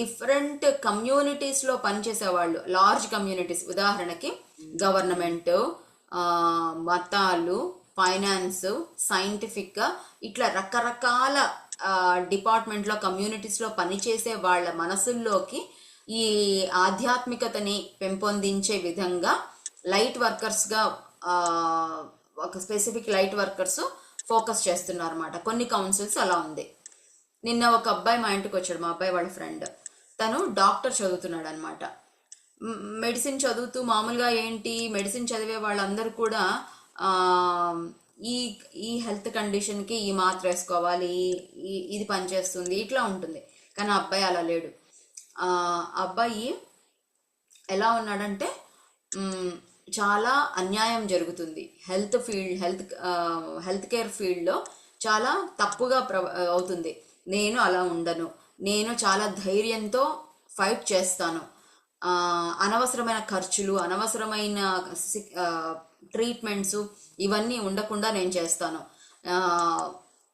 డిఫరెంట్ కమ్యూనిటీస్లో పనిచేసే వాళ్ళు, లార్జ్ కమ్యూనిటీస్, ఉదాహరణకి గవర్నమెంట్, మతాలు, ఫైనాన్స్, సైంటిఫిక్, ఇట్లా రకరకాల డిపార్ట్మెంట్లో కమ్యూనిటీస్లో పనిచేసే వాళ్ళ మనసుల్లోకి ఈ ఆధ్యాత్మికతని పెంపొందించే విధంగా లైట్ వర్కర్స్గా ఒక స్పెసిఫిక్ లైట్ వర్కర్స్ ఫోకస్ చేస్తున్నారు అన్నమాట. కొన్ని కౌన్సిల్స్ అలా ఉంది. నిన్న ఒక అబ్బాయి మా ఇంటికి వచ్చాడు, మా అబ్బాయి వాళ్ళ ఫ్రెండ్. తను డాక్టర్ చదువుతున్నాడు అనమాట. మెడిసిన్ చదువుతూ మామూలుగా మెడిసిన్ చదివే వాళ్ళందరూ కూడా ఈ హెల్త్ కండిషన్కి ఈ మాత్ర వేసుకోవాలి, ఇది పనిచేస్తుంది, ఇట్లా ఉంటుంది. కానీ ఆ అబ్బాయి అలా లేడు. అబ్బాయి ఎలా ఉన్నాడంటే చాలా అన్యాయం జరుగుతుంది హెల్త్ కేర్ ఫీల్డ్లో, చాలా తప్పుగా అవుతుంది. నేను అలా ఉండను, నేను చాలా ధైర్యంతో ఫైట్ చేస్తాను, అనవసరమైన ఖర్చులు, అనవసరమైన ట్రీట్మెంట్స్ ఇవన్నీ ఉండకుండా నేను చేస్తాను,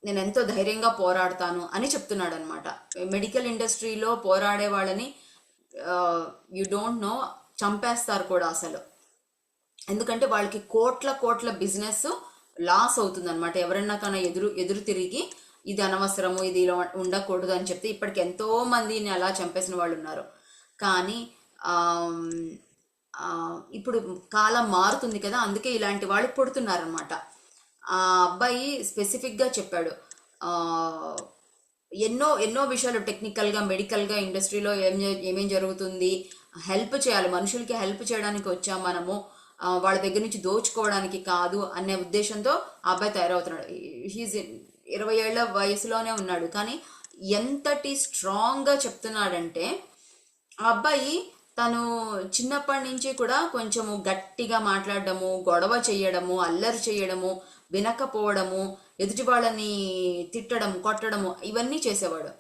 నేను ఎంతో ధైర్యంగా పోరాడతాను అని చెప్తున్నాడు అనమాట. మెడికల్ ఇండస్ట్రీలో పోరాడే వాళ్ళని యూ డోంట్ నో, చంపేస్తారు కూడా అసలు. ఎందుకంటే వాళ్ళకి కోట్ల బిజినెస్ లాస్ అవుతుంది అనమాట. ఎవరన్నా కన్నా ఎదురు తిరిగి ఇది అనవసరము, ఇది ఇలా ఉండకూడదు అని చెప్తే ఇప్పటికి ఎంతో మందిని అలా చంపేసిన వాళ్ళు ఉన్నారు. కానీ ఇప్పుడు కాలం మారుతుంది కదా, అందుకే ఇలాంటి వాళ్ళు పుడుతున్నారనమాట. ఆ అబ్బాయి స్పెసిఫిక్గా చెప్పాడు, ఎన్నో విషయాలు టెక్నికల్గా, మెడికల్గా, ఇండస్ట్రీలో ఏమేం జరుగుతుంది, హెల్ప్ చేయాలి, మనుషులకి హెల్ప్ చేయడానికి వచ్చాం మనము, వాళ్ళ దగ్గర నుంచి దోచుకోవడానికి కాదు అనే ఉద్దేశంతో ఆ అబ్బాయి తయారవుతున్నాడు. హీజ్ 20 ఏళ్ల వయసులోనే ఉన్నాడు, కానీ ఎంతటి స్ట్రాంగ్గా చెప్తున్నాడంటే ఆ అబ్బాయి తను చిన్నప్పటి నుంచి కూడా కొంచెము గట్టిగా మాట్లాడడము, గొడవ చేయడము, అల్లరి చేయడము, వినకపోవడము, ఎదుటి వాళ్ళని తిట్టడం, కొట్టడము ఇవన్నీ చేసేవాడు.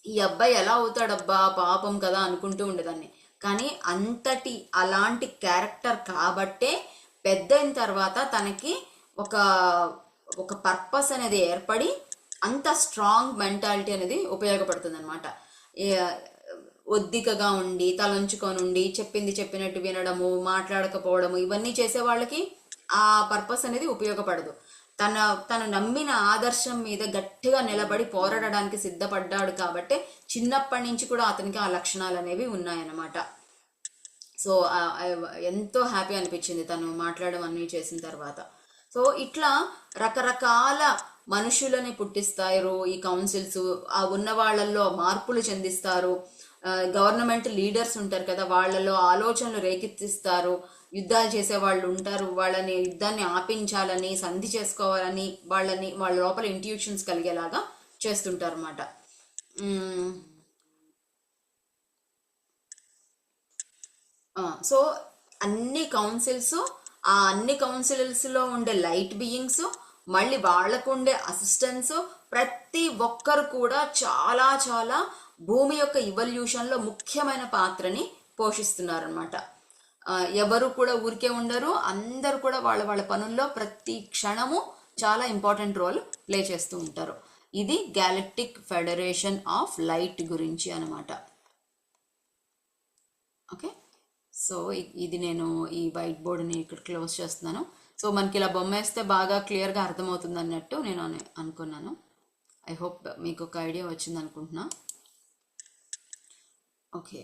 ఈ అబ్బాయి ఎలా అవుతాడబ్బా పాపం కదా అనుకుంటూ ఉండేదాన్ని. కానీ అలాంటి క్యారెక్టర్ కాబట్టే పెద్ద అయిన తర్వాత తనకి ఒక పర్పస్ అనేది ఏర్పడి అంత స్ట్రాంగ్ మెంటాలిటీ అనేది ఉపయోగపడుతుంది అనమాట. ఒద్దికగా ఉండి తలంచుకొని ఉండి చెప్పింది చెప్పినట్టు వినడము, మాట్లాడకపోవడము, ఇవన్నీ చేసే వాళ్ళకి ఆ పర్పస్ అనేది ఉపయోగపడదు. తను నమ్మిన ఆదర్శం మీద గట్టిగా నిలబడి పోరాడడానికి సిద్ధపడ్డాడు కాబట్టి చిన్నప్పటి నుంచి కూడా అతనికి ఆ లక్షణాలు అనేవి ఉన్నాయన్నమాట. సో ఎంతో హ్యాపీ అనిపించింది తను మాట్లాడడం అన్నీ చేసిన తర్వాత. సో ఇట్లా రకరకాల మనుషులని పుట్టిస్తారు ఈ కౌన్సిల్స్. ఆ ఉన్న వాళ్ళల్లో మార్పులు చెందిస్తారు. గవర్నమెంట్ లీడర్స్ ఉంటారు కదా, వాళ్ళలో ఆలోచనలు రేకెత్తిస్తారు. యుద్ధాలు చేసే వాళ్ళు ఉంటారు, వాళ్ళని యుద్ధాన్ని ఆపించాలని, సంధి చేసుకోవాలని వాళ్ళ లోపల ఇంట్యూషన్స్ కలిగేలాగా చేస్తుంటారు అన్నమాట. సో అన్ని కౌన్సిల్స్, ఆ అన్ని కౌన్సిల్స్లో ఉండే లైట్ బీయింగ్స్, మళ్ళీ వాళ్ళకు ఉండే అసిస్టెంట్స్, ప్రతి ఒక్కరు కూడా చాలా చాలా భూమి యొక్క ఇవల్యూషన్లో ముఖ్యమైన పాత్రని పోషిస్తున్నారు అనమాట. ఎవరు కూడా ఊరికే ఉండరు, అందరు కూడా వాళ్ళ వాళ్ళ పనుల్లో ప్రతి క్షణము చాలా ఇంపార్టెంట్ రోల్ ప్లే చేస్తూ ఉంటారు. ఇది గ్యాలక్టిక్ ఫెడరేషన్ ఆఫ్ లైట్ గురించి అనమాట. ఓకే, సో ఇది నేను ఈ వైట్ బోర్డ్ని ఇక్కడ క్లోజ్ చేస్తున్నాను. సో మనకి ఇలా బొమ్మ వేస్తే బాగా క్లియర్గా అర్థమవుతుంది అన్నట్టు నేను అనుకున్నాను. ఐ హోప్ మీకు ఒక ఐడియా వచ్చింది అనుకుంటున్నా. ఓకే,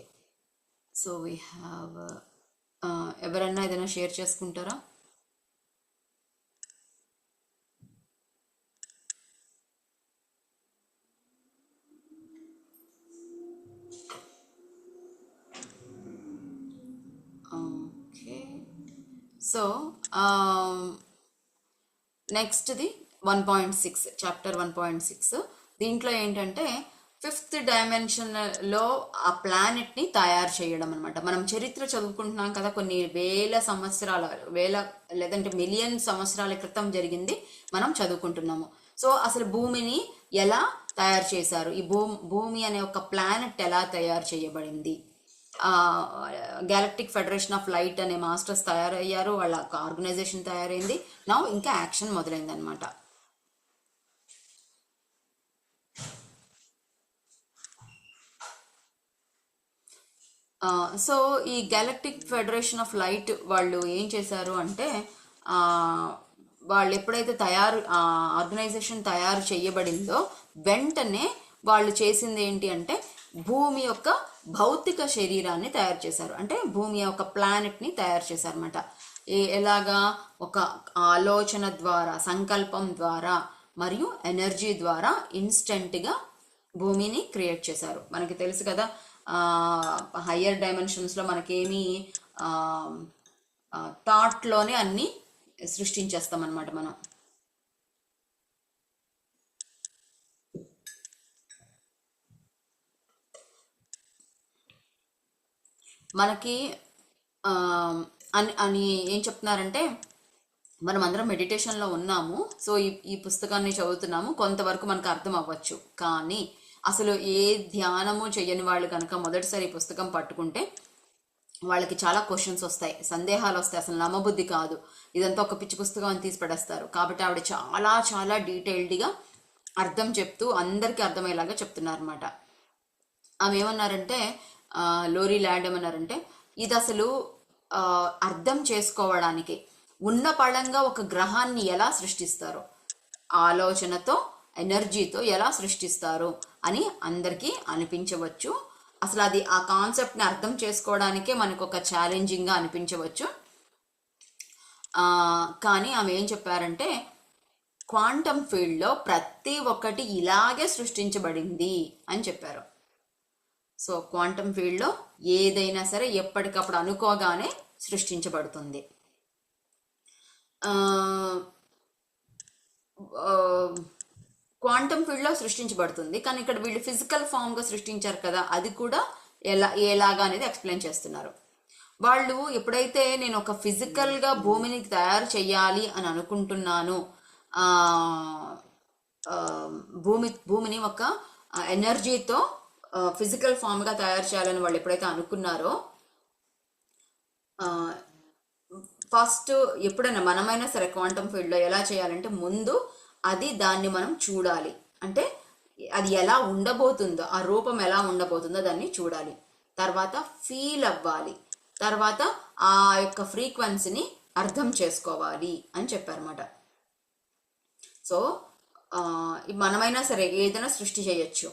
సో వీ హ్యావ్ ఎవరన్నా ఏదైనా షేర్ చేసుకుంటారా? ఓకే, సో నెక్స్ట్ది 1.6 చాప్టర్ 1.6. దీంట్లో ఏంటంటే 5th డైమెన్షన్లో ఆ ప్లానెట్ని తయారు చేయడం అనమాట. మనం చరిత్ర చదువుకుంటున్నాం కదా, కొన్ని వేల లేదంటే మిలియన్ సంవత్సరాల క్రితం జరిగింది మనం చదువుకుంటున్నాము. సో అసలు భూమిని ఎలా తయారు చేశారు, ఈ భూమి అనే ఒక ప్లానెట్ ఎలా తయారు చేయబడింది, గ్యాలక్టిక్ ఫెడరేషన్ ఆఫ్ లైట్ అనే మాస్టర్స్ తయారయ్యారు, వాళ్ళ ఆర్గనైజేషన్ తయారైంది. నా ఇంకా యాక్షన్ మొదలైంది అనమాట. సో ఈ గ్యాలక్టిక్ ఫెడరేషన్ ఆఫ్ లైట్ వాళ్ళు ఏం చేశారు అంటే, వాళ్ళు ఎప్పుడైతే ఆర్గనైజేషన్ తయారు చేయబడిందో వెంటనే వాళ్ళు చేసింది ఏంటి అంటే భూమి యొక్క భౌతిక శరీరాన్ని తయారు చేశారు. అంటే భూమి యొక్క ప్లానెట్ని తయారు చేశారన్నమాట. ఎలాగా? ఒక ఆలోచన ద్వారా, సంకల్పం ద్వారా మరియు ఎనర్జీ ద్వారా ఇన్స్టెంట్గా భూమిని క్రియేట్ చేశారు. మనకి తెలుసు కదా, హయ్యర్ డైమెన్షన్స్లో మనకేమి థాట్లోనే అన్నీ సృష్టించేస్తాం అన్నమాట మనం. మనకి అని ఏం చెప్తున్నారంటే, మనం అందరం మెడిటేషన్లో ఉన్నాము. సో ఈ పుస్తకాన్ని చదువుతున్నాము, కొంతవరకు మనకు అర్థం అవ్వచ్చు. కానీ అసలు ఏ ధ్యానము చెయ్యని వాళ్ళు కనుక మొదటిసారి ఈ పుస్తకం పట్టుకుంటే వాళ్ళకి చాలా క్వశ్చన్స్ వస్తాయి, సందేహాలు వస్తాయి, అసలు నమ్మబుద్ధి కాదు, ఇదంతా ఒక పిచ్చి పుస్తకం అని తీసి పడేస్తారు. కాబట్టి ఆవిడ చాలా చాలా డీటెయిల్డ్గా అర్థం చెప్తూ అందరికీ అర్థమయ్యేలాగా చెప్తున్నారు అనమాట. ఆమె ఏమన్నారంటే, లోరీ ల్యాండ్ ఏమన్నారంటే, ఇది అసలు అర్థం చేసుకోవడానికి ఉన్న పళంగా ఒక గ్రహాన్ని ఎలా సృష్టిస్తారో, ఆలోచనతో ఎనర్జీతో ఎలా సృష్టిస్తారు అని అందరికీ అనిపించవచ్చు. అసలు అది ఆ కాన్సెప్ట్ని అర్థం చేసుకోవడానికే మనకు ఒక ఛాలెంజింగ్గా అనిపించవచ్చు. కానీ ఆమె ఏం చెప్పారంటే, క్వాంటమ్ ఫీల్డ్లో ప్రతి ఒక్కటి ఇలాగే సృష్టించబడింది అని చెప్పారు. సో క్వాంటమ్ ఫీల్డ్లో ఏదైనా సరే ఎప్పటికప్పుడు అనుకోగానే సృష్టించబడుతుంది. క్వాంటమ్ ఫీల్డ్లో సృష్టించబడుతుంది, కానీ ఇక్కడ వీళ్ళు ఫిజికల్ ఫామ్గా సృష్టించారు కదా, అది కూడా ఎలాగా అనేది ఎక్స్ప్లెయిన్ చేస్తున్నారు. వాళ్ళు ఎప్పుడైతే నేను ఒక ఫిజికల్గా భూమిని తయారు చేయాలి అని అనుకుంటున్నాను, భూమిని ఒక ఎనర్జీతో ఫిజికల్ ఫామ్గా తయారు చేయాలని వాళ్ళు ఎప్పుడైతే అనుకున్నారో, ఫస్ట్ ఎప్పుడైనా మనమైనా సరే క్వాంటమ్ ఫీల్డ్లో ఎలా చేయాలంటే, ముందు దాన్ని మనం చూడాలి. అంటే అది ఎలా ఉండబోతుందో, ఆ రూపం ఎలా ఉండబోతుందో దాన్ని చూడాలి. తర్వాత ఫీల్ అవ్వాలి. తర్వాత ఆ యొక్క ఫ్రీక్వెన్సీని అర్థం చేసుకోవాలి అని చెప్పారన్నమాట. సో మనమైనా సరే ఏదైనా సృష్టి చేయొచ్చు.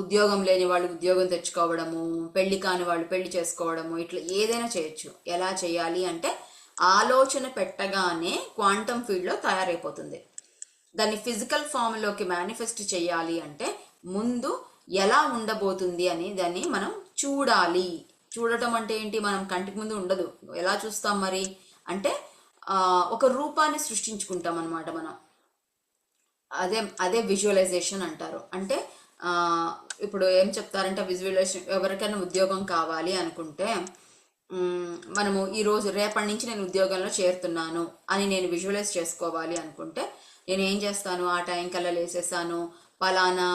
ఉద్యోగం లేని వాళ్ళు ఉద్యోగం తెచ్చుకోవడము, పెళ్లి కాని వాళ్ళు పెళ్లి చేసుకోవడము, ఇట్లా ఏదైనా చేయొచ్చు. ఎలా చేయాలి అంటే ఆలోచన పెట్టగానే క్వాంటమ్ ఫీల్డ్లో తయారైపోతుంది. దాన్ని ఫిజికల్ ఫామ్లోకి మేనిఫెస్ట్ చేయాలి అంటే ముందు ఎలా ఉండబోతుంది అని దాన్ని మనం చూడాలి. చూడటం అంటే ఏంటి? మనం కంటికి ముందు ఉండదు. ఎలా చూస్తాం మరి అంటే ఒక రూపాన్ని సృష్టించుకుంటాం అనమాట మనం. అదే అదే విజువలైజేషన్ అంటారు. అంటే ఇప్పుడు ఏం చెప్తారంటే విజువలైజేషన్, ఎవరికైనా ఉద్యోగం కావాలి అనుకుంటే మనము ఈరోజు రేపటి నుంచి నేను ఉద్యోగంలో చేరుతున్నాను అని నేను విజువలైజ్ చేసుకోవాలి అనుకుంటే నేను ఏం చేస్తాను? ఆ టైం కల్లా లేసేసాను, పలానా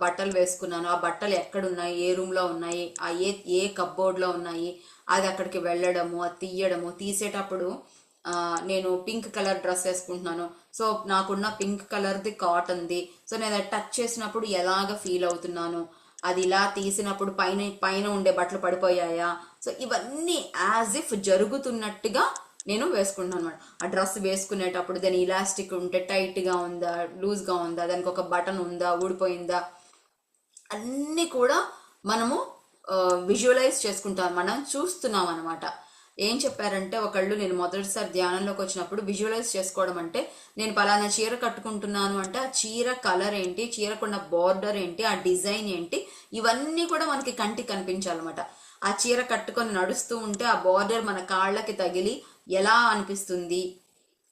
బట్టలు వేసుకున్నాను, ఆ బట్టలు ఎక్కడున్నాయి, ఏ రూమ్లో ఉన్నాయి, ఆ ఏ కప్బోర్డ్లో ఉన్నాయి, అది అక్కడికి వెళ్ళడము, అది తీయడము, తీసేటప్పుడు నేను పింక్ కలర్ డ్రెస్ వేసుకుంటున్నాను, సో నాకున్న పింక్ కలర్ది కాటన్ది, సో నేను అది టచ్ చేసినప్పుడు ఎలాగ ఫీల్ అవుతున్నాను, అది ఇలా తీసినప్పుడు పైన పైన ఉండే బట్టలు పడిపోయాయా, సో ఇవన్నీ యాజ్ ఇఫ్ జరుగుతున్నట్టుగా నేను వేసుకుంటున్నాను అనమాట. ఆ డ్రెస్ వేసుకునేటప్పుడు దాని ఇలాస్టిక్ ఉంటే టైట్గా ఉందా, లూజ్గా ఉందా, దానికి ఒక బటన్ ఉందా, ఊడిపోయిందా, అన్నీ కూడా మనము విజువలైజ్ చేసుకుంటాం, మనం చూస్తున్నాం అనమాట. ఏం చెప్పారంటే ఒకళ్ళు, నేను మొదటిసారి ధ్యానంలోకి వచ్చినప్పుడు విజువలైజ్ చేసుకోవడం అంటే నేను పలానా చీర కట్టుకుంటున్నాను అంటే ఆ చీర కలర్ ఏంటి, చీరకున్న బార్డర్ ఏంటి, ఆ డిజైన్ ఏంటి, ఇవన్నీ కూడా మనకి కంటికి కనిపించాలన్నమాట. ఆ చీర కట్టుకొని నడుస్తూ ఉంటే ఆ బార్డర్ మన కాళ్ళకి తగిలి ఎలా అనిపిస్తుంది,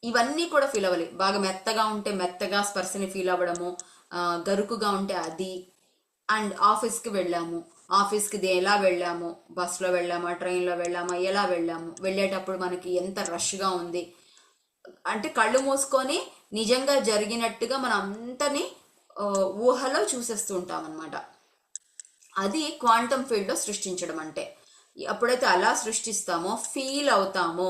ఇవన్నీ కూడా ఫీల్ అవ్వాలి. బాగా మెత్తగా ఉంటే మెత్తగా స్పర్శని ఫీల్ అవ్వడము, గరుకుగా ఉంటే అది. అండ్ ఆఫీస్కి వెళ్ళాము, ఆఫీస్కి ఎలా వెళ్ళాము, బస్లో వెళ్ళామా, ట్రైన్లో వెళ్ళామా, ఎలా వెళ్ళాము, వెళ్ళేటప్పుడు మనకి ఎంత రష్గా ఉంది అంటే కళ్ళు మూసుకొని నిజంగా జరిగినట్టుగా మనం అంతని ఊహలో చూసేస్తూ ఉంటాం అనమాట. అది క్వాంటమ్ ఫీల్డ్లో సృష్టించడం అంటే. ఎప్పుడైతే అలా సృష్టిస్తామో, ఫీల్ అవుతామో,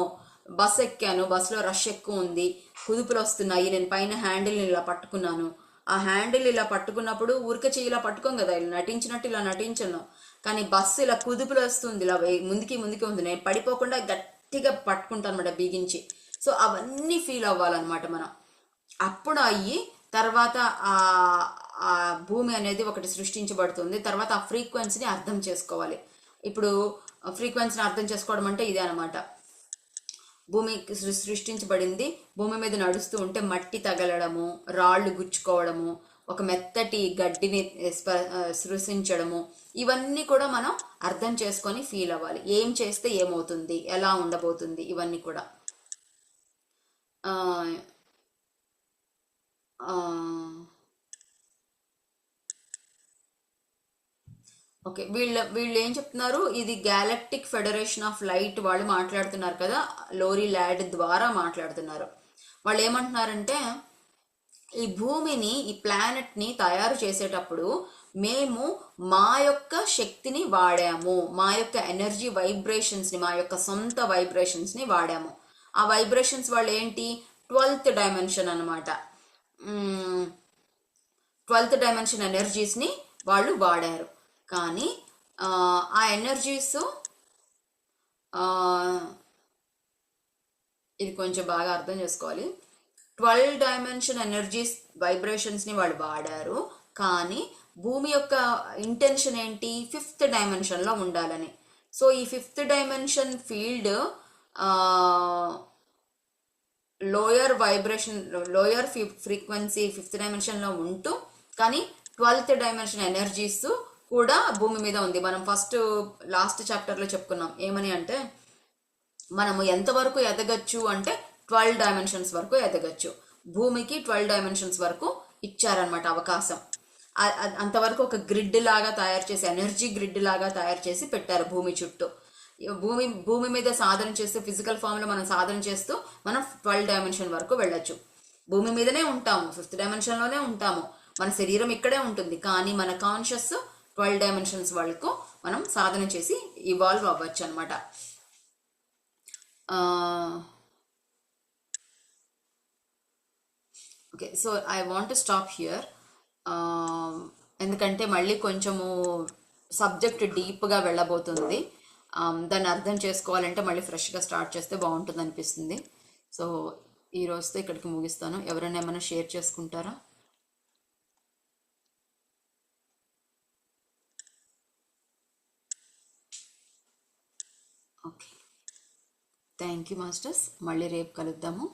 బస్ ఎక్కాను, బస్సులో రష్ ఎక్కువ ఉంది, కుదుపులు వస్తున్నాయి, నేను పైన హ్యాండిల్ని ఇలా పట్టుకున్నాను, ఆ హ్యాండిల్ ఇలా పట్టుకున్నప్పుడు ఊరికే చెయ్యి ఇలా పట్టుకోం కదా, ఇలా నటించినట్టు ఇలా నటించను, కానీ బస్సు ఇలా కుదుపులు వస్తుంది, ఇలా ముందుకి ముందుకి ఉంది, నేను పడిపోకుండా గట్టిగా పట్టుకుంటాను అనమాట బిగించి. సో అవన్నీ ఫీల్ అవ్వాలన్నమాట మనం. అప్పుడు అయ్యి తర్వాత ఆ భూమి అనేది ఒకటి సృష్టించబడుతుంది. తర్వాత ఆ ఫ్రీక్వెన్సీని అర్థం చేసుకోవాలి. ఇప్పుడు ఫ్రీక్వెన్సీని అర్థం చేసుకోవడం అంటే ఇదే అనమాట. భూమి సృష్టించబడింది, భూమి మీద నడుస్తూ ఉంటే మట్టి తగలడము, రాళ్ళు గుచ్చుకోవడము, ఒక మెత్తటి గడ్డిని సృష్టించడము, ఇవన్నీ కూడా మనం అర్థం చేసుకొని ఫీల్ అవ్వాలి. ఏం చేస్తే ఏమవుతుంది, ఎలా ఉండబోతుంది, ఇవన్నీ కూడా. ఓకే, వీళ్ళు ఏం చెప్తున్నారు, ఇది గ్యాలక్టిక్ ఫెడరేషన్ ఆఫ్ లైట్ వాళ్ళు మాట్లాడుతున్నారు కదా, లోరీ ల్యాడ్ ద్వారా మాట్లాడుతున్నారు. వాళ్ళు ఏమంటున్నారంటే ఈ భూమిని, ఈ ప్లానెట్ని తయారు చేసేటప్పుడు మేము మా యొక్క శక్తిని వాడాము, మా యొక్క ఎనర్జీ వైబ్రేషన్స్ని, మా యొక్క సొంత వైబ్రేషన్స్ని వాడాము. ఆ వైబ్రేషన్స్ వాళ్ళు ఏంటి, 12th డైమెన్షన్ అనమాట. 12th డైమెన్షన్ ఎనర్జీస్ని వాళ్ళు వాడారు. కానీ ఆ ఎనర్జీస్, ఇది కొంచెం బాగా అర్థం చేసుకోవాలి, 12 డైమెన్షన్ ఎనర్జీస్ వైబ్రేషన్స్ని వాళ్ళు వాడారు, కానీ భూమి యొక్క ఇంటెన్షన్ ఏంటి, 5th డైమెన్షన్లో ఉండాలని. సో ఈ 5th dimension field lower vibration, lower frequency 5th డైమెన్షన్లో ఉంటూ, కానీ 12th డైమెన్షన్ ఎనర్జీస్ కూడా భూమి మీద ఉంది. మనం లాస్ట్ చాప్టర్లో చెప్పుకున్నాం ఏమని అంటే మనము ఎంతవరకు ఎదగచ్చు అంటే 12 డైమెన్షన్స్ వరకు ఎదగచ్చు. భూమికి 12 డైమెన్షన్స్ వరకు ఇచ్చారనమాట అవకాశం. అంతవరకు ఒక గ్రిడ్ లాగా తయారు చేసి, ఎనర్జీ గ్రిడ్ లాగా తయారు చేసి పెట్టారు భూమి చుట్టూ. భూమి మీద సాధన చేస్తూ, ఫిజికల్ ఫామ్లో మనం సాధన చేస్తూ మనం 12 డైమెన్షన్ వరకు వెళ్ళొచ్చు. భూమి మీదనే ఉంటాము, 5th డైమెన్షన్లోనే ఉంటాము, మన శరీరం ఇక్కడే ఉంటుంది, కానీ మన కాన్షియస్ 12 డైమెన్షన్స్ వరకు మనం సాధన చేసి ఇవాల్వ్ అవ్వచ్చు అనమాట. Okay, so I want to stop here. ఎందుకంటే మళ్ళీ కొంచెము సబ్జెక్ట్ డీప్గా వెళ్ళబోతుంది. దాన్ని అర్థం చేసుకోవాలంటే మళ్ళీ ఫ్రెష్గా స్టార్ట్ చేస్తే బాగుంటుంది అనిపిస్తుంది. సో ఈ రోజుతో ఇక్కడికి ముగిస్తాను. ఎవరైనా ఏమైనా షేర్ చేసుకుంటారా? Okay, thank you masters. మళ్ళీ రేపు కలుద్దాము.